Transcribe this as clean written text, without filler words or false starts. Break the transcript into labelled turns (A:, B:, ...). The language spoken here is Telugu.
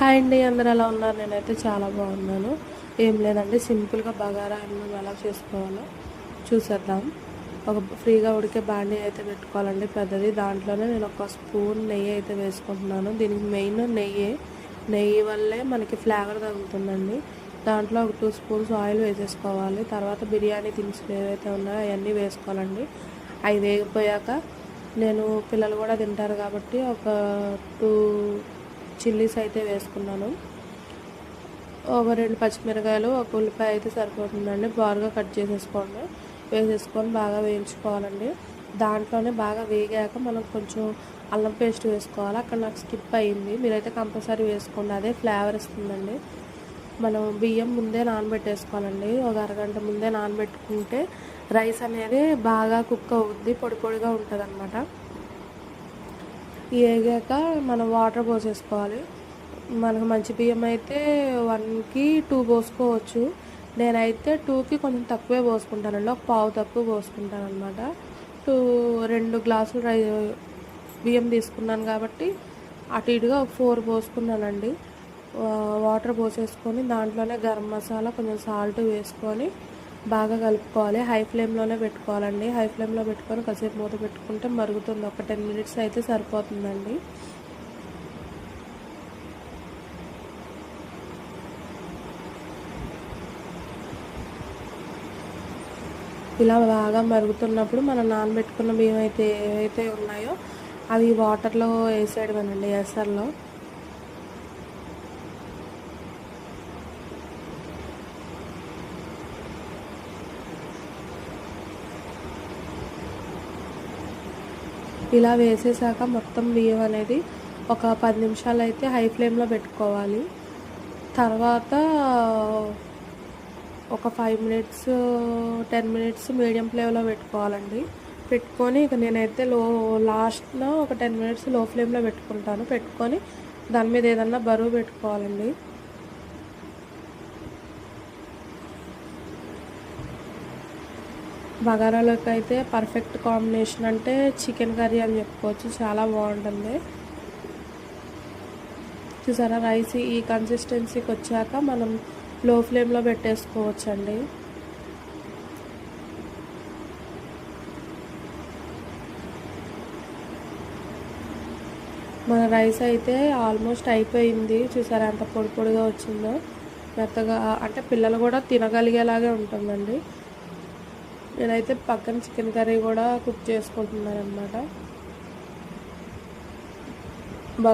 A: హాయ్ అండి, అందరూ ఎలా ఉన్నారు? నేనైతే చాలా బాగున్నాను. ఏం లేదండి, సింపుల్గా బగారా అన్నం ఎలా చేసుకోవాలో చూసేద్దాం. ఒక ఫ్రీగా ఉడికే బాండీ అయితే పెట్టుకోవాలండి, పెద్దది. దాంట్లోనే నేను ఒక స్పూన్ నెయ్యి అయితే వేసుకుంటున్నాను. దీనికి మెయిన్ నెయ్యి వల్లే మనకి ఫ్లేవర్ తగులుతుందండి. దాంట్లో ఒక 2 స్పూన్స్ ఆయిల్ వేసేసుకోవాలి. తర్వాత బిర్యానీ దినుసులు ఏవైతే ఉన్నాయో అవన్నీ వేసుకోవాలండి. అవి వేగిపోయాక నేను పిల్లలు కూడా తింటారు కాబట్టి ఒక 2 చిల్లీస్ అయితే వేసుకున్నాను. ఒక 2 పచ్చిమిరకాయలు, ఒక ఉల్లిపాయ అయితే సరిపోతుందండి. బారుగా కట్ చేసేసుకోండి. వేసేసుకొని బాగా వేయించుకోవాలండి. దాంట్లోనే బాగా వేగాక మనం కొంచెం అల్లం పేస్ట్ వేసుకోవాలి. అక్కడ నాకు స్కిప్ అయ్యింది, మీరైతే కంపల్సరీ వేసుకోండి, అదే ఫ్లేవర్ ఇస్తుందండి. మనం బియ్యం ముందే నానబెట్టేసుకోవాలండి. ఒక అరగంట ముందే నానబెట్టుకుంటే రైస్ అనేది బాగా కుక్ అవుద్ది, పొడి పొడిగా ఉంటుంది అన్నమాట. వేగాక మనం వాటర్ పోసేసుకోవాలి. మనకు మంచి బియ్యం అయితే 1కి 2 పోసుకోవచ్చు. నేనైతే 2కి కొంచెం తక్కువే పోసుకుంటానండి, ఒక పావు తక్కువ పోసుకుంటాను అనమాట. 2 గ్లాసులు బియ్యం తీసుకున్నాను కాబట్టి అటు ఇటుగా ఒక 4 పోసుకున్నానండి. వాటర్ పోసేసుకొని దాంట్లోనే గరం మసాలా, కొంచెం సాల్ట్ వేసుకొని బాగా కలుపుకోవాలి. హై ఫ్లేమ్లోనే పెట్టుకోవాలండి. హై ఫ్లేమ్లో పెట్టుకొని కాసేపు మూత పెట్టుకుంటే మరుగుతుంది. ఒక 10 మినిట్స్ అయితే సరిపోతుందండి. ఇలా బాగా మరుగుతున్నప్పుడు మనం నానబెట్టుకున్న బియ్యం అయితే ఏవైతే ఉన్నాయో అవి వాటర్లో వేసేయడమేనండి, ఎసర్లో. ఇలా వేసేసాక మొత్తం బియ్యం అనేది ఒక 10 నిమిషాలు అయితే హై ఫ్లేమ్లో పెట్టుకోవాలి. తర్వాత ఒక 5 మినిట్స్ 10 మినిట్స్ మీడియం ఫ్లేమ్లో పెట్టుకోవాలండి. పెట్టుకొని ఇక నేనైతే లాస్ట్లో ఒక 10 మినిట్స్ లో ఫ్లేమ్లో పెట్టుకుంటాను. పెట్టుకొని దాని మీద ఏదన్నా బరువు పెట్టుకోవాలండి. బగారాలోకి అయితే పర్ఫెక్ట్ కాంబినేషన్ అంటే చికెన్ కర్రీ అని చెప్పుకోవచ్చు, చాలా బాగుంటుంది. చూసారా, రైస్ ఈ కన్సిస్టెన్సీకి వచ్చాక మనం లో ఫ్లేమ్లో పెట్టేసుకోవచ్చండి. మన రైస్ అయితే ఆల్మోస్ట్ అయిపోయింది. చూసారా ఎంత పొడి పొడిగా వచ్చిందో, మెత్తగా. అంటే పిల్లలు కూడా తినగలిగేలాగే ఉంటుందండి. నేనైతే పక్కన చికెన్ కర్రీ కూడా కుక్ చేసుకుంటున్నాను అనమాట.